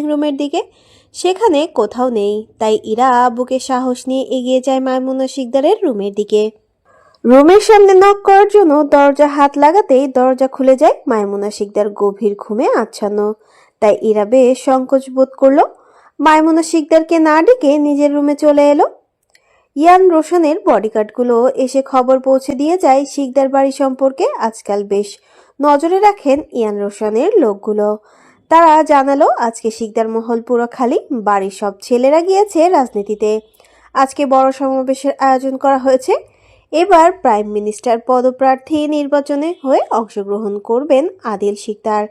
রুমের দিকে, সেখানে কোথাও নেই। তাই ইরা বুকে সাহস নিয়ে এগিয়ে যায় মাইমুনা শিকদারের রুমের দিকে। রুমের সামনে নক করার জন্য দরজা হাত লাগাতেই দরজা খুলে যায়। মাইমুনা শিকদার গভীর ঘুমে আচ্ছন্ন, তাই ইরা বেশ সংকোচ বোধ করলো। মাইমুনা শিকদারকে না ডেকে নিজের রুমে চলে এলো। ইয়ান রোশনের বডিগার্ডগুলো এসে খবর পৌঁছে দিয়ে যায় শিকদার বাড়ি সম্পর্কে। আজকাল বেশ নজরে রাখেন ইয়ান রোশনের লোকগুলো। তারা জানালো আজকে শিকদার মহল পুরো খালি, বাড়ির সব ছেলেরা গিয়েছে রাজনীতিতে। আজকে বড় সমাবেশের আয়োজন করা হয়েছে। এবার প্রাইম মিনিস্টার পদপ্রার্থী নির্বাচনে হয়ে অংশগ্রহণ করবেন আদিল শিকদার,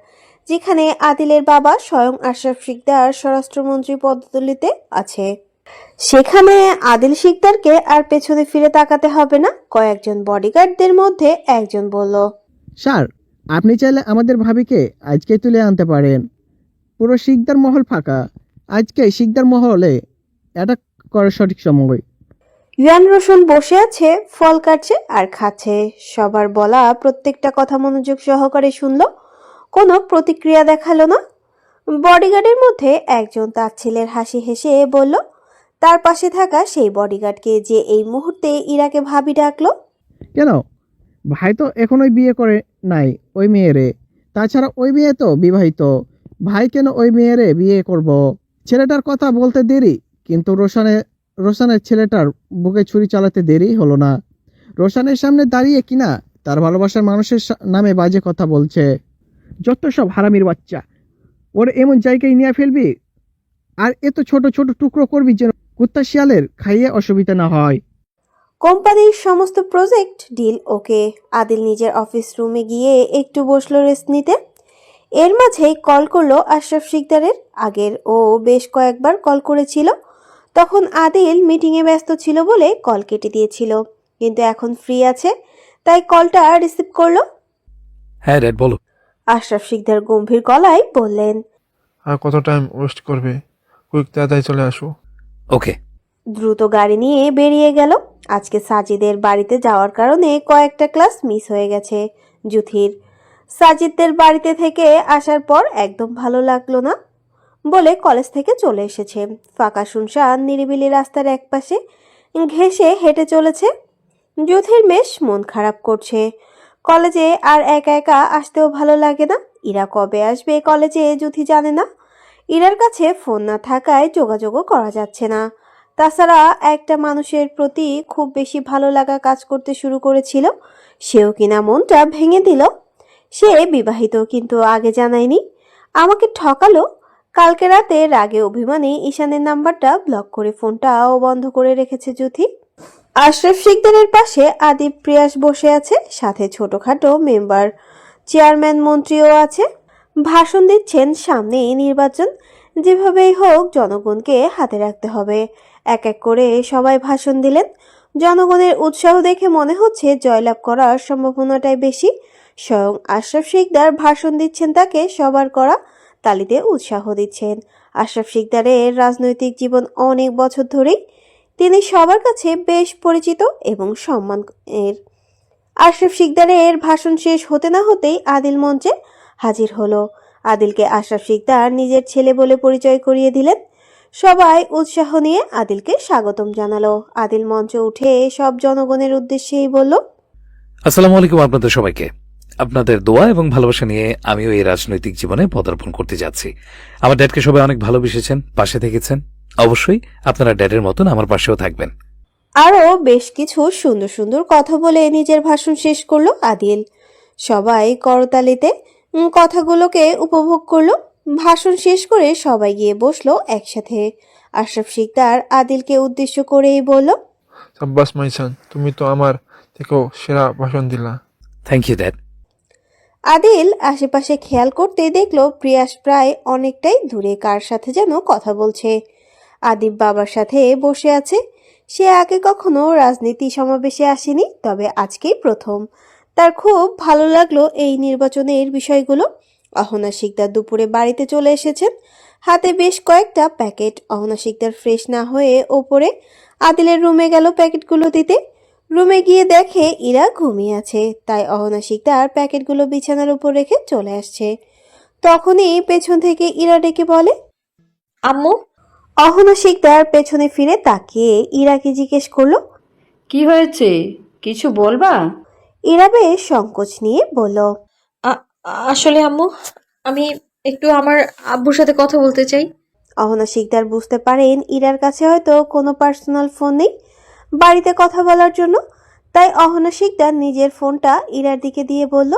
যেখানে আদিলের বাবা স্বয়ং আশরাফ শিকদার স্বরাষ্ট্রমন্ত্রী পদতুলিতে আছে। সেখানে আদিল শিকদারকে আর পেছনে ফিরে তাকাতে হবে না। কয়েকজন বডিগার্ডদের মধ্যে একজন বলল, স্যার, আপনি চাইলে আমাদের ভাবিকে আজকে তুলে আনতে পারেন। পুরো শিকদার মহল ফাঁকা, আজকে শিকদার মহলে অ্যাটাক করার সঠিক সময়। ইয়ান রোশন বসে আছে, ফল কাটছে আর খাচ্ছে। সবার বলা প্রত্যেকটা কথা মনোযোগ সহকারে শুনলো, কোনো প্রতিক্রিয়া দেখালো না। বডিগার্ডের মধ্যে একজন তার ছেলের হাসি হেসে বলল তার পাশে থাকা সেই বডিগার্ডকে, যে এই মুহূর্তে ইরাকে ভাবি ডাকলো। কেন? ভাই তো এখনোই বিয়ে করে নাই ওই মেয়েরে। তাছাড়া ওই মেয়ে তো বিবাহিত। ভাই কেন ওই মেয়েরে বিয়ে করব? ছেলেটার কথা বলতে দেরি, কিন্তু রোশনের ছেলেটার বুকে ছুরি চালাতে দেরি হলো না। রোশনের সামনে দাঁড়িয়ে কিনা তার ভালোবাসার মানুষের নামে বাজে কথা বলছে। যত সব হারামির বাচ্চা, ওর এমন জায়গায় নিয়ে ফেলবি আর এত ছোট ছোট টুকরো করবি যেন কুত্তা শিয়ালের খাইয়ে অসুবিধা না হয়। কোম্পানির সমস্ত প্রজেক্ট ডিল ওকে। আদিল নিজের অফিস রুমে গিয়ে একটু বসলো রেস্ট নিতে। এর মাঝেই কল করলো আশরাফ শিকদারের। আগের ও বেশ কয়েকবার কল করেছিল, তখন আদিল মিটিংয়ে ব্যস্ত ছিল বলে কল কেটে দিয়েছিল, কিন্তু এখন ফ্রি আছে তাই কলটা রিসিভ করলো। হ্যাঁ ড্যাড, বলো। আশরাফ শিকদার গম্ভীর গলায় বললেন, আর কত টাইম ওয়েস্ট করবে? কুইক তাড়াতাড়ি চলে আসো। ওকে। দ্রুত গাড়ি নিয়ে বেরিয়ে গেল। আজকে সাজিদের বাড়িতে যাওয়ার কারণে কয়েকটা ক্লাস মিস হয়ে গেছে জুথির। সাজিদদের বাড়িতে থেকে আসার পর একদম ভালো লাগলো না বলে কলেজ থেকে চলে এসেছে। ফাঁকা শুনশান নিরিবিলি রাস্তার একপাশে ঘেঁষে হেঁটে চলেছে। জুথির বেশ মন খারাপ করছে। কলেজে আর একা একা আসতেও ভালো লাগে না। ইরা কবে আসবে কলেজে জুথি জানে না। ইরার কাছে ফোন না থাকায় যোগাযোগও করা যাচ্ছে না। তাছাড়া একটা মানুষের প্রতি খুব বেশি ভালো লাগা কাজ করতে শুরু করেছিল, সেও কিনা মনটা ভেঙে দিল। সে বিবাহিত, কিন্তু আগে জানায়নি, আমাকে ঠকালো। কালকে রাতে রাগে অভিমানে ঈশানের নাম্বারটা ব্লক করে ফোনটাও বন্ধ করে রেখেছে জুথি। আশরাফ শিকদারের পাশে আদিব প্রিয়াস বসে আছে, সাথে ছোটখাটো মেম্বার চেয়ারম্যান মন্ত্রীও আছে। ভাষণ দিচ্ছেন, সামনে নির্বাচন, যেভাবেই হোক জনগণকে হাতে রাখতে হবে। এক এক করে সবাই ভাষণ দিলেন। জনগণের উৎসাহ দেখে মনে হচ্ছে জয়লাভ করার সম্ভাবনাটাই বেশি। স্বয়ং আশরাফ শিকদার ভাষণ দিচ্ছেন, তাকে সবার করা তালিতে উৎসাহ দিচ্ছেন। আশরাফ শিকদারের রাজনৈতিক জীবন অনেক বছর ধরেই, তিনি সবার কাছে বেশ পরিচিত এবং সম্মানের। আশরাফ শিকদারের ভাষণ শেষ হতে না হতেই আদিল মঞ্চে হাজির হলো। আদিলকে আশরাফ শিকদার নিজের ছেলে বলে পরিচয় করিয়ে দিলেন। সবাই উৎসাহ নিয়ে আদিলকে স্বাগতম জানালো। আদিল মঞ্চে উঠে সব জনগণের উদ্দেশ্যেই বলল, আসসালামু আলাইকুম আপনাদের সবাইকে। আপনাদের দোয়া এবং ভালোবাসা নিয়ে আমিও এই রাজনৈতিক জীবনে পদার্পণ করতে যাচ্ছি। আমার ড্যাডকে সবাই অনেক ভালোবেসেছেন, পাশে থেকেছেন। অবশ্যই আপনারা ড্যাডের মতন আমার পাশেও থাকবেন। আরও বেশ কিছু সুন্দর সুন্দর কথা বলে নিজের ভাষণ শেষ করলো আদিল। সবাই করতালিতে কথাগুলোকে উপভোগ করলো। ভাষণ শেষ করে সবাই গিয়ে বসলো একসাথে। আশরাফ শিকদার আদিলকে উদ্দেশ্য করেই বলল, সাব্বাস মাইসান, তুমি তো আমার থেকেও সেরা ভাষণ দিলা। Thank you dad. আদিল আশেপাশে খেয়াল করতে দেখলো প্রিয়াস প্রায় অনেকটাই দূরে কার সাথে যেন কথা বলছে। আদিব বাবার সাথে বসে আছে। সে আগে কখনো রাজনীতি সমাবেশে আসেনি, তবে আজকেই প্রথম। তার খুব ভালো লাগলো এই নির্বাচনের বিষয়গুলো। অহনা শিকদার দুপুরে বাড়িতে চলে এসেছেন, হাতে বেশ কয়েকটা প্যাকেট। অহনা শিকদার ফ্রেশ না হয়ে ওপরে আদিলের রুমে গেল প্যাকেটগুলো দিতে। রুমে গিয়ে দেখে ইরা ঘুমিয়ে আছে, তাই অহনা শিকদার প্যাকেটগুলো বিছানার উপর রেখে চলে আসছে। তখনই পেছন থেকে ইরা ডেকে বলে, আম্মু, অহনা শিকদার পেছনে ফিরে তাকিয়ে ইরাকে জিজ্ঞেস করলো। কি হয়েছে? কিছু বলবা? ইরা বেশ সংকোচ নিয়ে বলল, আসলে আম্মু, আমি একটু আমার আব্বুর সাথে কথা বলতে চাই। অহনা শিকদার বুঝতে পারেন ইরার কাছে হয়তো কোনো পার্সোনাল ফোন নেই বাড়িতে কথা বলার জন্য, তাই অহনা শিকদার নিজের ফোনটা ইরার দিকে দিয়ে বলল,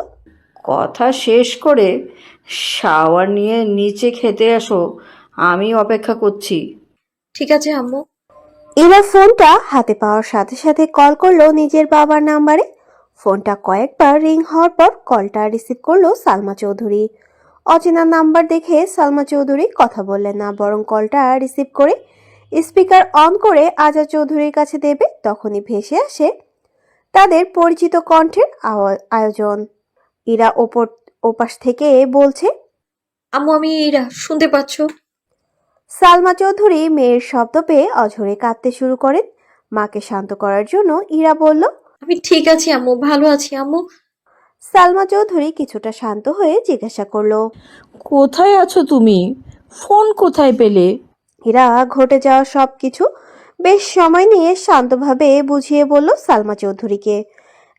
কথা শেষ করে শাওয়ার নিয়ে নিচে খেতে আসো, আমি অপেক্ষা করছি। ঠিক আছে আম্মু। ইরা ফোনটা হাতে পাওয়ার সাথে সাথে কল করলো নিজের বাবার নাম্বারে। ফোনটা কয়েকবার রিং হওয়ার পর কলটা রিসিভ করলো সালমা চৌধুরী। অচেনা নাম্বার দেখে সালমা চৌধুরী কথা বললেন না, বরং কলটা রিসিভ করে স্পিকার অন করে আজাদ চৌধুরীর কাছে দেবে, তখনই ভেসে আসে তাদের পরিচিত কণ্ঠের আয়োজন। ইরা ওপাশ থেকে বলছে, আম্মু, আমি ইরা, শুনতে পাচ্ছো? সালমা চৌধুরী মেয়ের শব্দ পেয়ে অঝরে কাঁদতে শুরু করেন। মাকে শান্ত করার জন্য ইরা বলল, আমি ঠিক আছি আম্মু, ভালো আছি আম্মু। সালমা চৌধুরী কিছুটা শান্ত হয়ে জিজ্ঞাসা করলো, কোথায় আছো তুমি? ফোন কোথায় পেলে? ইরা ঘটে যাওয়া সবকিছু বেশ সময় নিয়ে শান্তভাবে বুঝিয়ে বলল সালমা চৌধুরীকে।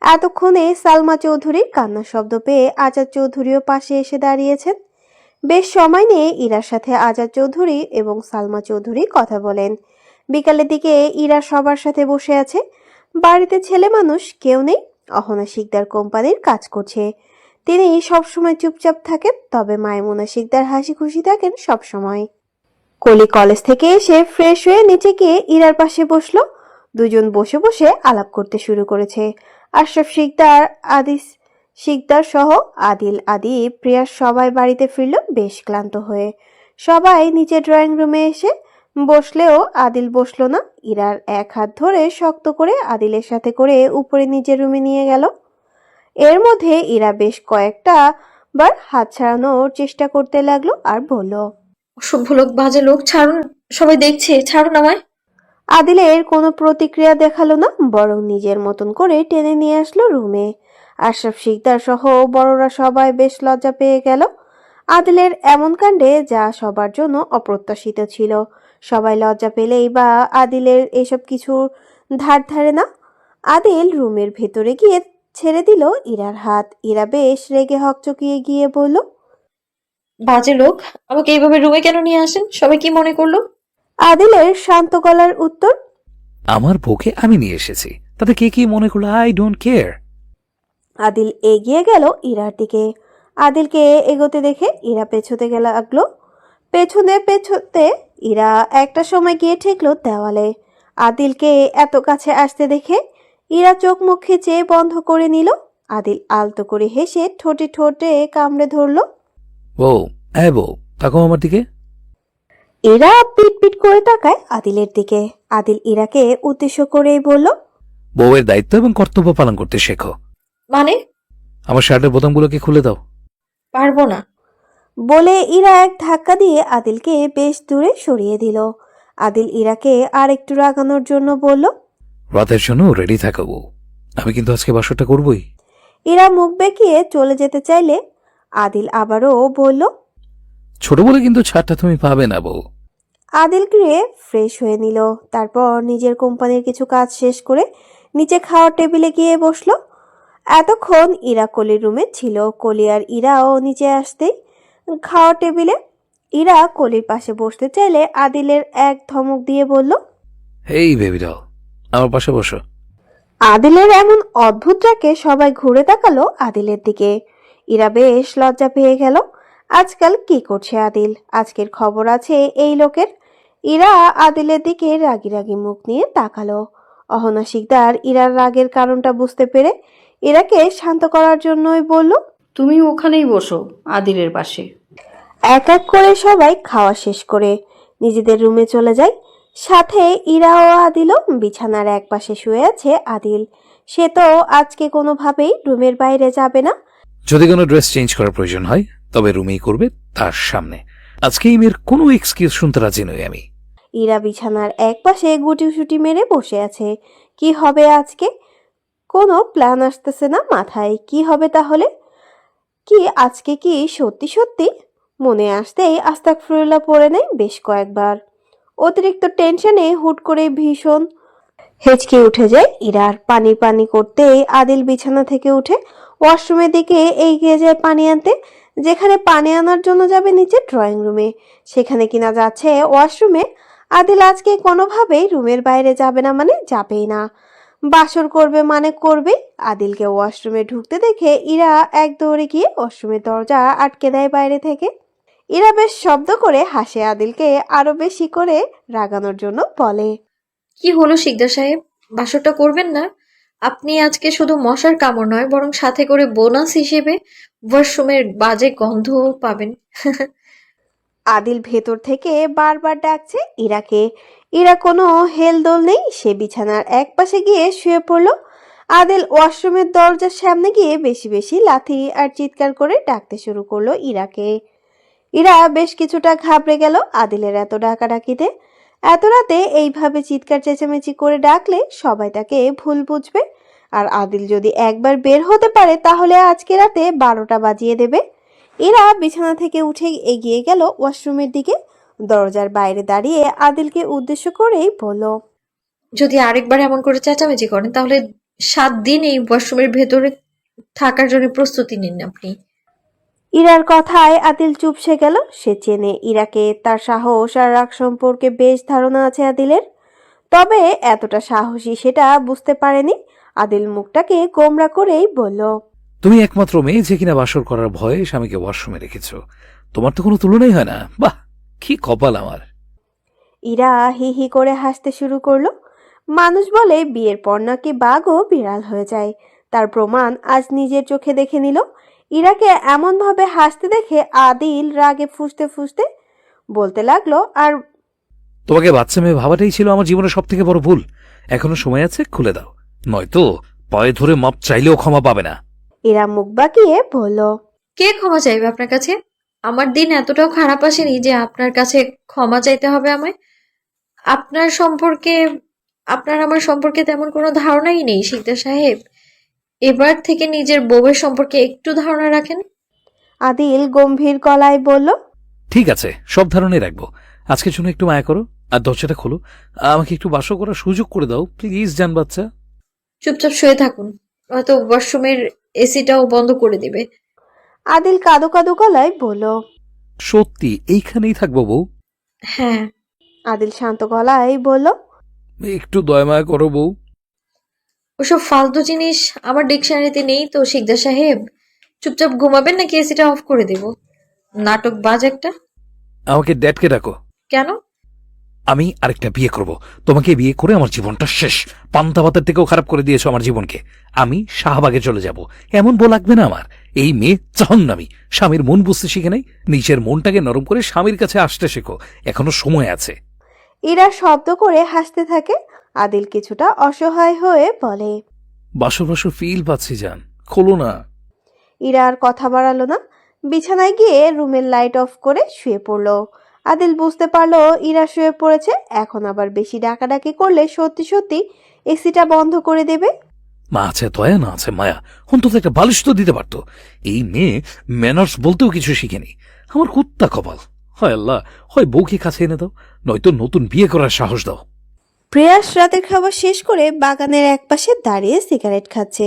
এতক্ষণে সালমা চৌধুরীর কান্নার শব্দ পেয়ে আজাদ চৌধুরীও পাশে এসে দাঁড়িয়েছেন। বেশ সময় নিয়ে ইরার সাথে আজাদ চৌধুরী এবং সালমা চৌধুরী কথা বলেন। বিকালের দিকে ইরা সবার সাথে বসে আছে। বাড়িতে ছেলে মানুষ কেউ নেই। অহনা শিকদার কোম্পানির কাজ করছে, তিনি সবসময় চুপচাপ থাকেন, তবে মাইমুনা শিকদার হাসি খুশি থাকেন সবসময়। কলি কলেজ থেকে এসে ফ্রেশ হয়ে নিচে গিয়ে ইরার পাশে বসলো। দুজন বসে বসে আলাপ করতে শুরু করেছে। আশরাফ শিকদার, আদিস শিকদার সহ আদিল, আদি, প্রিয়াস সবাই বাড়িতে ফিরল বেশ ক্লান্ত হয়ে। সবাই নিচে ড্রয়িং রুমে এসে বসলেও আদিল বসলো না। ইরার এক হাত ধরে শক্ত করে আদিলের সাথে করে উপরে নিজের রুমে নিয়ে গেল। এর মধ্যে ইরা বেশ কয়েকটা বার হাত ছাড়ানোর চেষ্টা করতে লাগলো আর বলল, অসভ্য লোক, বাজে লোক, ছাড়ুন, সবাই দেখছে, ছাড়ুন আমায়। আদিলের কোনো প্রতিক্রিয়া দেখালো না, বরং নিজের মতন করে টেনে নিয়ে আসলো রুমে। আশরাফ শিকদার সহ বড়রা সবাই বেশ লজ্জা পেয়ে গেল আদিলের এমন কাণ্ডে, যা সবার জন্য অপ্রত্যাশিত ছিল। সবাই লজ্জা পেলেই বা আদিলের এসব কিছু ধার ধারে না। আদিল রুমের ভেতরে গিয়ে ছেড়ে দিল ইরার হাত। ইরা বেশ রেগে হকচকিয়ে গিয়ে বলল, বাজে লোক, আমাকে এইভাবে রুমে কেন নিয়ে আসেন? সবাই কি মনে করলো? আদিলের শান্ত গলার উত্তর, আমার বউকে আমি নিয়ে এসেছি, তাতে কে কি মনে করলো, আই ডোন্ট কেয়ার। আদিল এগিয়ে গেল ইরার দিকে। আদিলকে এগোতে দেখে ইরা পেছোতে লাগলো। পেছনে পেছোতে ইরা একটা সময় গিয়ে ঠেকলো দেওয়ালে। আদিলকে এত কাছে আসতে দেখে ইরা চোখ মুখ চেয়ে বন্ধ করে নিল। আদিল আলতো করে হেসে ঠোঁটে ঠোঁটে কামড়ে ধরলো। বউ, বউ, তাকাও আমার দিকে। ইরা পিট পিট করে তাকায় আদিলের দিকে। আদিল ইরাকে উদ্দেশ্য করেই বলল, বউয়ের দায়িত্ব এবং কর্তব্য পালন করতে শেখো। মানে? আমার শার্টের বোতামগুলোকে খুলে দাও। পারবো না। বলে ইরা এক ধাক্কা দিয়ে আদিলকে বেশ দূরে সরিয়ে দিল। আদিল ইরাকে আর একটু রাগানোর জন্য বলল, রাতের জন্য রেডি থাকো বউ, আমি কিন্তু আজকে বাসরটা করবই। ইরা মুখ বেঁকিয়ে চলে যেতে চাইলে আদিল আবারও বলল, ছোট বলে কিন্তু ছাড়টা তুমি পাবে না বউ। আদিল গিয়ে ফ্রেশ হয়ে নিল। তারপর নিজের কোম্পানির কিছু কাজ শেষ করে নিচে খাওয়ার টেবিলে গিয়ে বসলো। এতক্ষণ ইরা কলির রুমে ছিল। কলি আর ইরাও নিচে আসতেই খাওয়ার টেবিলে ইরা কলির পাশে বসতে চাইলে আদিলের এক ধমক দিয়ে বলল, এই বেবি ডল, আমার পাশে বসো। আদিলের এমন অদ্ভুত ডাকে সবাই ঘুরে তাকালো আদিলের দিকে। ইরা বেশ লজ্জা পেয়ে গেল। আজকাল কি করছে আদিল? আজকের খবর আছে এই লোকের। ইরা আদিলের দিকে রাগি রাগি মুখ নিয়ে তাকালো। অহনা শিকদার ইরার রাগের কারণটা বুঝতে পেরে ইরাকে শান্ত করার জন্যই বলল, তুমি ওখানেই বসো, আদিলের পাশে। এক এক করে সবাই খাওয়া শেষ করে নিজেদের রুমে চলে যায়। সাথে ইরা ও আদিলও বিছানার এক পাশে শুয়ে আছে। আদিল, সে তো আজকে কোনোভাবেই রুমের বাইরে যাবে না। যদি কোনো ড্রেস চেঞ্জ করার প্রয়োজন হয় তবে রুমেই করবে, তার সামনে। আজকে এই মেয়ের কোনো এক্সকিউজ শুনতে রাজি নই আমি। ইরা বিছানার এক পাশে গুটিসুটি মেরে বসে আছে। কি হবে আজকে? কোনো প্ল্যান আসতেছে না মাথায়। কি হবে তাহলে? কি আজকে কি সত্যি সত্যি? মনে আসতেই আস্তাগফিরুল্লাহ পড়ে নেয় বেশ কয়েকবার। অতিরিক্ত টেনশনে হুট করে ভীষণ হেঁচকে উঠে যায় ইরার। পানি পানি করতেই আদিল বিছানা থেকে উঠে ওয়াশরুমের দিকে এগিয়ে যায় পানি আনতে। যেখানে পানি আনার জন্য যাবে নিচে ড্রয়িং রুমে, সেখানে কিনা যাচ্ছে ওয়াশরুমে। আদিল আজকে কোনোভাবেই রুমের বাইরে যাবে না, মানে যাবেই না। বাসর করবে মানে করবে। আদিলকে ওয়াশরুমে ঢুকতে দেখে ইরা এক দৌড়ে গিয়ে ওয়াশরুমের দরজা আটকে দেয় বাইরে থেকে। ইরা বেশ শব্দ করে হাসে, আদিলকে আরো বেশি করে রাগানোর জন্য বলে, কি হলো শিকদার সাহেব, বাসরটা করবেন না? আপনি আজকে শুধু মশার কামড় নয়, বরং সাথে করে বোনাস হিসেবে ওয়াশরুমের বাজে গন্ধও পাবেন। আদিল ভেতর থেকে বারবার ডাকছে ইরাকে। ইরা কোনো হেলদোল নেই, সে বিছানার এক পাশে গিয়ে শুয়ে পড়ল। আদিল ওয়াশরুমের দরজার সামনে গিয়ে বেশি বেশি লাথি আর চিৎকার করে ডাকতে শুরু করলো ইরাকে। ইরা বেশ কিছুটা ঘাবড়ে গেল আদিলের এত ডাকাডাকিতে। এত রাতে এইভাবে চিৎকার চেঁচামেচি করে ডাকলে সবাই তাকে ভুল বুঝবে। আর আদিল যদি একবার বের হতে পারে তাহলে আজকে রাতে 12টা বাজিয়ে দেবে। এরা বিছানা থেকে উঠে এগিয়ে গেল ওয়াশরুমের দিকে। দরজার বাইরে দাঁড়িয়ে আদিলকে উদ্দেশ্য করেই বলল, যদি আরেকবার এমন করে চেঁচামেচি করেন তাহলে 7 দিন এই ওয়াশরুমের ভেতরে থাকার জন্য প্রস্তুতি নিন আপনি। ইরার কথায় আদিল চুপসে গেল। সে চেনে ইরাকে, তার সাহস আর রাগ সম্পর্কে বেশ ধারণা আছে আদিলের। তবে এতটা সাহসী সেটা বুঝতে পারেনি। আদিল মুখটাকে গোমরা করেই বলল, তুমি একমাত্র মেয়ে যে কিনা বাসর করার ভয়ে স্বামীকে ওয়াশরুমে রেখেছ। তোমার তো কোনো তুলনাই হয় না। বাহ, কি কপাল আমার। ইরা হি হি করে হাসতে শুরু করলো। মানুষ বলে বিয়ের পর নাকি বাঘও বিড়াল হয়ে যায়, তার প্রমাণ আজ নিজের চোখে দেখে নিল। ইরাকে এমন ভাবে হাসতে দেখে আদিল রাগে ফুঁসতে ফুঁসতে বলতে লাগলো, আর তোমাকে বাচ্চা মেয়ে ভাবাটাই ছিল আমার জীবনের সব থেকে বড় ভুল। এখনো সময় আছে, খুলে দাও, নয়তো পায়ে ধরে মাপ চাইলেও ক্ষমা পাবে না। ইরা মুখ বাঁকিয়ে বলল, কে ক্ষমা চাইবে আপনার কাছে? আমার দিন এতটাও খারাপ আসেনি যে আপনার কাছে ক্ষমা চাইতে হবে আমায়। আপনার সম্পর্কে আপনার আমার সম্পর্কে তেমন কোনো ধারণাই নেই শিকদার সাহেব। এবার থেকে নিজের বউয়ের সম্পর্কে একটু ধারণা রাখেন। আদিল গম্ভীর গলায় বলল, ঠিক আছে, সব ধারণাই রাখবো। আজকের জন্য একটু মায়া করো আর দরজাটা খোলো। আমাকে একটু বাসর করার সুযোগ করে দাও প্লিজ, জান বাচ্চা। চুপচাপ শুয়ে থাকুন, হয়তো ওয়াশরুমের এসিটাও বন্ধ করে দিবে। আদিল কাঁদো কাঁদো গলায় বলল, সত্যি এইখানেই থাকবো বউ? হ্যাঁ। আদিল শান্ত গলায় বলল, একটু দয়া মায়া করো বউ। ওসব ফালতু জিনিস আমার ডিকশনারিতে নেই তো শিকদার সাহেব। চুপচাপ ঘুমাবেন নাকি এসিটা অফ করে দেব? নাটক বাজ একটা। আমাকে ড্যাডকে ডাকো। কেন? আমি আরেকটা বিয়ে করব। তোমাকে বিয়ে করে আমার জীবনটা শেষ। পান্তা ভাতের থেকেও খারাপ করে দিয়েছো আমার জীবনকে। আমি শাহবাগে চলে যাব, এমন বউ লাগবে না আমার। এই মেয়ে জাহান্নামী, স্বামীর মন বুঝতে শিখে নাই। নিজের মনটাকে নরম করে স্বামীর কাছে আসতে শেখো, এখনো সময় আছে। ইরা শব্দ করে হাসতে থাকে। আদিল কিছুটা অসহায় হয়ে বলে, বাসর বাসর ফিল পাচ্ছি জান, খোলো না। ইরা আর কথা বাড়ালো না, বিছানায় গিয়ে রুমের লাইট অফ করে শুয়ে পড়ল। আদিল বুঝতে পারলো ইরা শুয়ে পড়েছে, এখন আবার বেশি ডাকাডাকি করলে সত্যি সত্যি এসিটা বন্ধ করে দেবে। মা আছে দয়া, না আছে মায়া, অন্তত একটা বালিশ তো দিতে পারতো। এই মেয়ে ম্যানার্স বলতেও কিছু শিখেনি। আমার কুত্তা কপাল। হয় আল্লাহ, হয় বউকে কাছে এনে দাও, নয়তো নতুন বিয়ে করার সাহস দাও। প্রেয়াস রাতের খাবার শেষ করে বাগানের একপাশে দাঁড়িয়ে সিগারেট খাচ্ছে।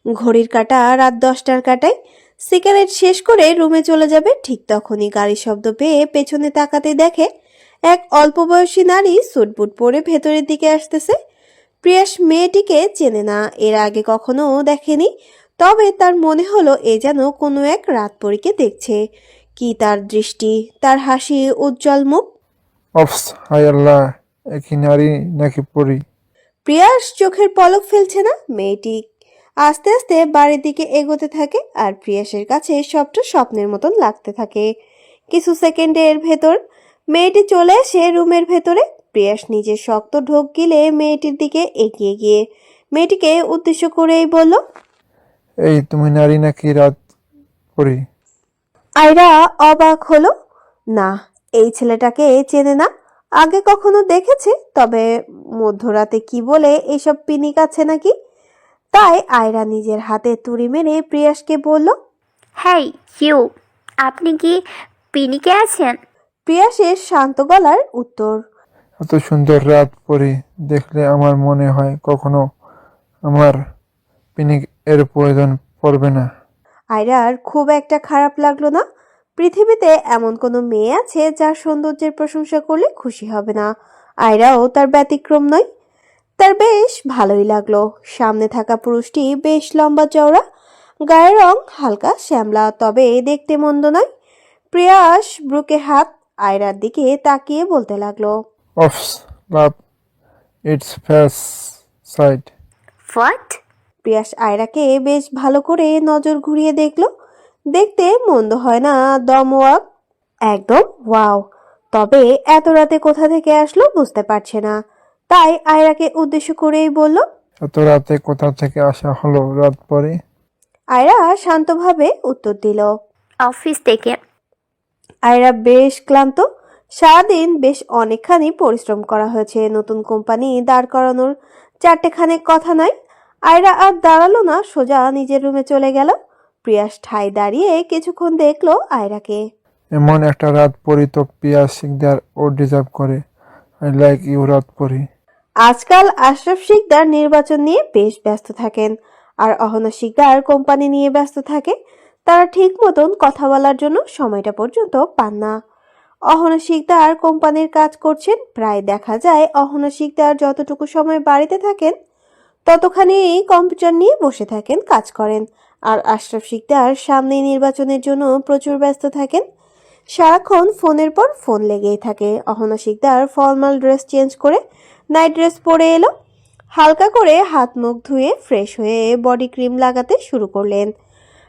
ঘড়ির কাঁটা রাত 10টার কাঁটায়। সিগারেট শেষ করে রুমে চলে যাবে, ঠিক তখনই গাড়ির শব্দ পেয়ে পেছনে তাকাতে দেখে এক অল্প বয়সী নারী সুটবুট পরে ভেতরের দিকে আসতেছে। প্রিয়াস মেয়েটিকে চেনে না, এর আগে কখনো দেখেনি। তবে তার মনে হলো এ যেন কোনো এক রাতপরীকে দেখছে। কি তার দৃষ্টি, তার হাসি, উজ্জ্বল মুখ। অফস, হায় আল্লাহ, একই নারী নাকি পরি? প্রিয়াস চোখের পলক ফেলছে না। মেয়েটি আস্তে আস্তে বাড়ির দিকে এগোতে থাকে, আর প্রিয়াসের কাছে সবটা স্বপ্নের মতন লাগতে থাকে। কিছু সেকেন্ডের ভেতর মেয়েটি চলে আসে রুমের ভেতরে। প্রিয়াস নিজের শক্ত ঢোক গিলে মেয়েটির দিকে এগিয়ে গিয়ে মেয়েটিকে উদ্দেশ্য করেই বলল, এই তুমি নারী নাকি রাত পরি? আয়রা অবাক হলো। না, এই ছেলেটাকে চেনে না, আগে কখনো দেখেছে, তবে মধ্যরাতে কি বলে এইসব পিনিক আছে নাকি। তাই আয়রা নিজের হাতে তুড়ি মেরে প্রিয়াসকে বলল। হ্যাঁ ইউ, আপনি কি পিনিকে আছেন? প্রিয়াসের শান্ত গলার উত্তর। এত সুন্দর রাত পরি দেখলে আমার মনে হয় কখনো আমার পিনিক এর প্রয়োজন পড়বে না। আয়রার খুব একটা খারাপ লাগলো না। পৃথিবীতে এমন কোনো মেয়ে আছে যার সৌন্দর্যের প্রশংসা করলে খুশি হবে না। আয়রাও তার ব্যতিক্রম নয়। তার বেশ ভালোই লাগলো। সামনে থাকা পুরুষটি বেশ লম্বা চওড়া, গায়ের রং হালকা শ্যামলা, তবে দেখতে মন্দ নয়। প্রিয়াস ব্রুকে হাত আয়রার দিকে তাকিয়ে বলতে লাগলো। অফস love it's first sight. What? Priyas আয়রাকে বেশ ভালো করে নজর ঘুরিয়ে দেখলো। দেখতে মন্দ হয় না, দম ওয়াক একদম ওয়াও। তবে এত রাতে কোথা থেকে আসলো বুঝতে পারছে না। তাই আয়রাকে উদ্দেশ্য করেই বলল। এত রাতে কোথা থেকে আসা হলো রাত পরে? আয়রা শান্তভাবে উত্তর দিল। অফিস থেকে। আয়রা বেশ ক্লান্ত। সারাদিন বেশ অনেকখানি পরিশ্রম করা হয়েছে। নতুন কোম্পানি দাঁড় করানোর 4টে খানেক কথা নয়। আয়রা আর দাঁড়ালো না, সোজা নিজের রুমে চলে গেল। প্রিয়াস ঠায় দাঁড়িয়ে কিছুক্ষণ দেখলো আয়রাকে। এমন একটা রাত পরি তো পিয়া সিকদার ও ডিজার্ভ করে। আই লাইক ইউ রাত পরি। আজকাল আশরাফ শিকদার নির্বাচন নিয়ে বেশ ব্যস্ত থাকেন, আর অহনা শিকদার কোম্পানি নিয়ে ব্যস্ত থাকে। তারা ঠিক মতন কথা বলার জন্য সময়টা পর্যন্ত পান না। অহনা শিকদার কোম্পানির কাজ করছেন। প্রায় দেখা যায় অহনা শিকদার যতটুকু সময় বাড়িতে থাকেন ততখানি কম্পিউটার নিয়ে বসে থাকেন, কাজ করেন। আর আশরাফ শিকদার সামনেই নির্বাচনের জন্য প্রচুর ব্যস্ত থাকেন। সারাক্ষণ ফোনের পর ফোন লেগেই থাকে। Ahana Sikdar formal dress change করে নাইট ড্রেস পরে এলো। হালকা করে হাত মুখ ধুয়ে ফ্রেশ হয়ে বডি ক্রিম লাগাতে শুরু করলেন।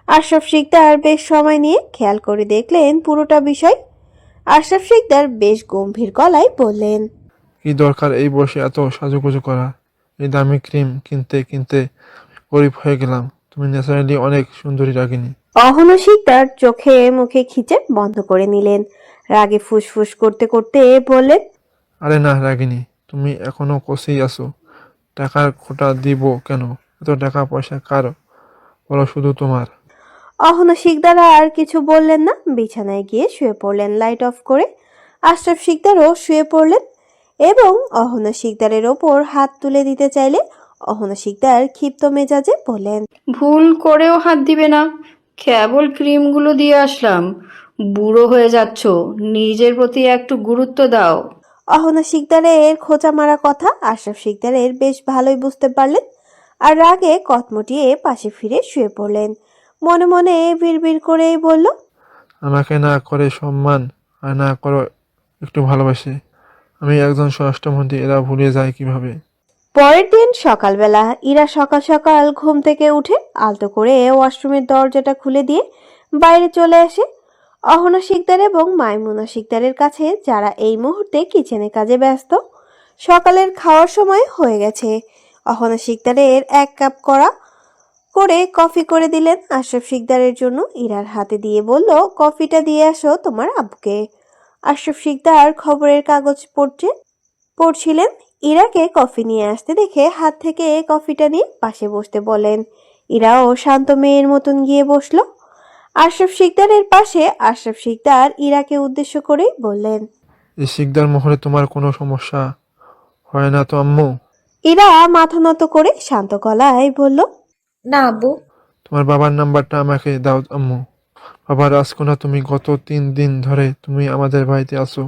আশরাফ শিকদার বেশ সময় নিয়ে খেয়াল করে দেখলেন পুরোটা বিষয়। আশরাফ শিকদার বেশ গম্ভীর গলায় বললেন। কি দরকার এই বসে এত সাজুগুজু করা? এই দামি ক্রিম কিনতে কিনতে গরিব হয়ে গেলাম। তুমি ন্যাচারালি অনেক সুন্দরী রাগিনী। অহনা শিকদার চোখে মুখে খিচে বন্ধ করে নিলেন। রাগে ফুসফুস করতে করতে বললেন। আরে না রাগিনী, তুমি এখনো কষেই আছো। টাকার খোটা দিব কেন? এত টাকা পয়সা কার বলো, শুধু তোমার। অহনা শিকদার আর কিছু বললেন না, বিছানায় গিয়ে শুয়ে পড়লেন লাইট অফ করে। আশরাফ শিকদারও শুয়ে পড়লেন এবং অহনা শিকদারের ওপর হাত তুলে দিতে চাইলে অহনা শিকদার ক্ষিপ্ত মেজাজে বললেন। ভুল করেও হাত দিবে না, কেবল ক্রিমগুলো দিয়ে আসলাম। বুড়ো হয়ে যাচ্ছ, নিজের প্রতি একটু গুরুত্ব দাও। অহনা শিকদারের খোঁচা মারা কথা আশরাফ শিকদারের বেশ ভালোই বুঝতে পারলেন, আর রাগে কটমটিয়ে পাশে ফিরে শুয়ে পড়লেন। মনে মনে বিড়বিড় করেই বলল। আমাকে না করে সম্মান আর না করো একটু ভালোবাসে। আমি একজন স্বরাষ্ট্রমন্ত্রী, এরা ভুলে যায় কিভাবে? পরের দিন সকালবেলা ইরা সকাল সকাল ঘুম থেকে উঠে আলতো করে ওয়াশরুমের দরজাটা খুলে দিয়ে বাইরে চলে আসে। অহনা শিকদার এবং মাইমুনা শিকদারের কাছে, যারা এই মুহূর্তে কিচেনে কাজে ব্যস্ত। সকালের খাওয়ার সময় হয়ে গেছে। অহনা শিকদারের 1 কাপ করে কফি করে দিলেন আশরাফ শিকদারের জন্য। ইরার হাতে দিয়ে বলল, কফিটা দিয়ে আসো তোমার আব্বুকে। আশরাফ শিকদার খবরের কাগজ পড়ছিলেন। ইরাকে কফি নিয়ে আসতে দেখে হাত থেকে কফিটা নিয়ে পাশে বসতে বলেন। ইরাও শান্ত মেয়ের মতন গিয়ে বসলো আশরাফ শিকদারের পাশে। আশরাফ শিকদার ইরাকে উদ্দেশ্য করেই বললেন। এই শিকদার মহলে তোমার কোনো সমস্যা হয় না তো আম্মু? ইরা মাথা নত করে শান্ত গলায় বলল। না আব্বু। তোমার বাবার নাম্বারটা আমাকে দাও আম্মু। বাবা রাজকন্যা, তুমি গত 3 দিন ধরে তুমি আমাদের বাড়িতে আসো।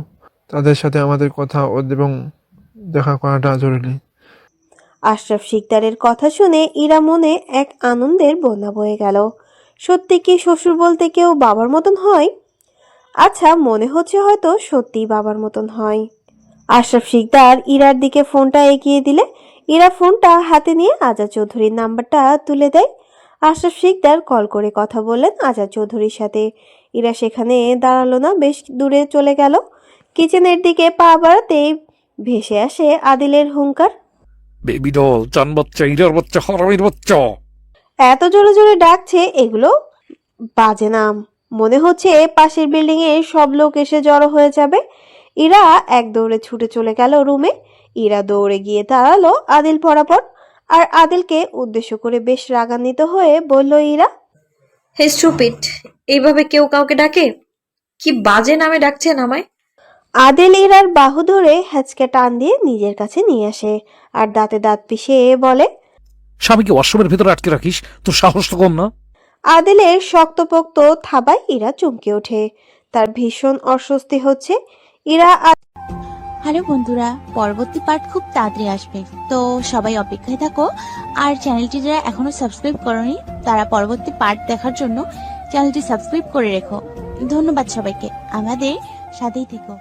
তাদের সাথে আমাদের কথা এবং দেখা করাটা জরুরি। আশরাফ শিকদারের কথা শুনে ইরা মনে এক আনন্দের বন্যা বয়ে গেল। সত্যি কি শ্বশুর বলতে কেউ বাবার মতন হয়? আচ্ছা, মনে হচ্ছে হয়তো সত্যিই বাবার মতন হয়। আশরাফ শিকদার ইরার দিকে ফোনটা এগিয়ে দিলে ইরা ফোনটা হাতে নিয়ে আজাদ চৌধুরীর নাম্বারটা তুলে দেয়। আশরাফ শিকদার কল করে কথা বললেন আজাদ চৌধুরীর সাথে। ইরা সেখানে দাঁড়ালো না, বেশ দূরে চলে গেল। কিচেনের দিকে পা বাড়াতেই ভেসে আসে আদিলের হুঙ্কার। বেবি ডল, চান বাচ্চা, ইরার বাচ্চা, হারামির বাচ্চা। এত জোরে জোরে ডাকছে, এগুলো বাজে নাম। মনে হচ্ছে পাশের বিল্ডিং এ সব লোক এসে জড়ো হয়ে যাবে। ইরা এক দৌড়ে ছুটে চলে গেল রুমে। ইরা দৌড়ে গিয়ে দাঁড়ালো আদিল বরাবর। আর আদিলকে উদ্দেশ্য করে বেশ রাগান্বিত হয়ে বলল ইরা। হে স্টুপিড, এইভাবে কেউ কাউকে ডাকে? কি বাজে নামে ডাকছেন আমায়? আদিল ইরার বাহু ধরে হ্যাচকে টান দিয়ে নিজের কাছে নিয়ে আসে আর দাঁতে দাঁত পিষে বলে, স্বামীকে ওয়াশরুমের ভেতরে আটকে রাখিস, তোর সাহস তো কম না। আদিলের শক্তপোক্ত থাবায় ইরা চমকে ওঠে। তার ভীষণ অস্বস্তি হচ্ছে। ইরা হ্যালো বন্ধুরা, পরবর্তী পার্ট খুব তাড়াতাড়ি আসবে, তো সবাই অপেক্ষায় থাকো। আর চ্যানেলটি যারা এখনো সাবস্ক্রাইব করনি তারা পরবর্তী পার্ট দেখার জন্য চ্যানেলটি সাবস্ক্রাইব করে রেখো। ধন্যবাদ সবাইকে, আমাদের সাথেই থেকো।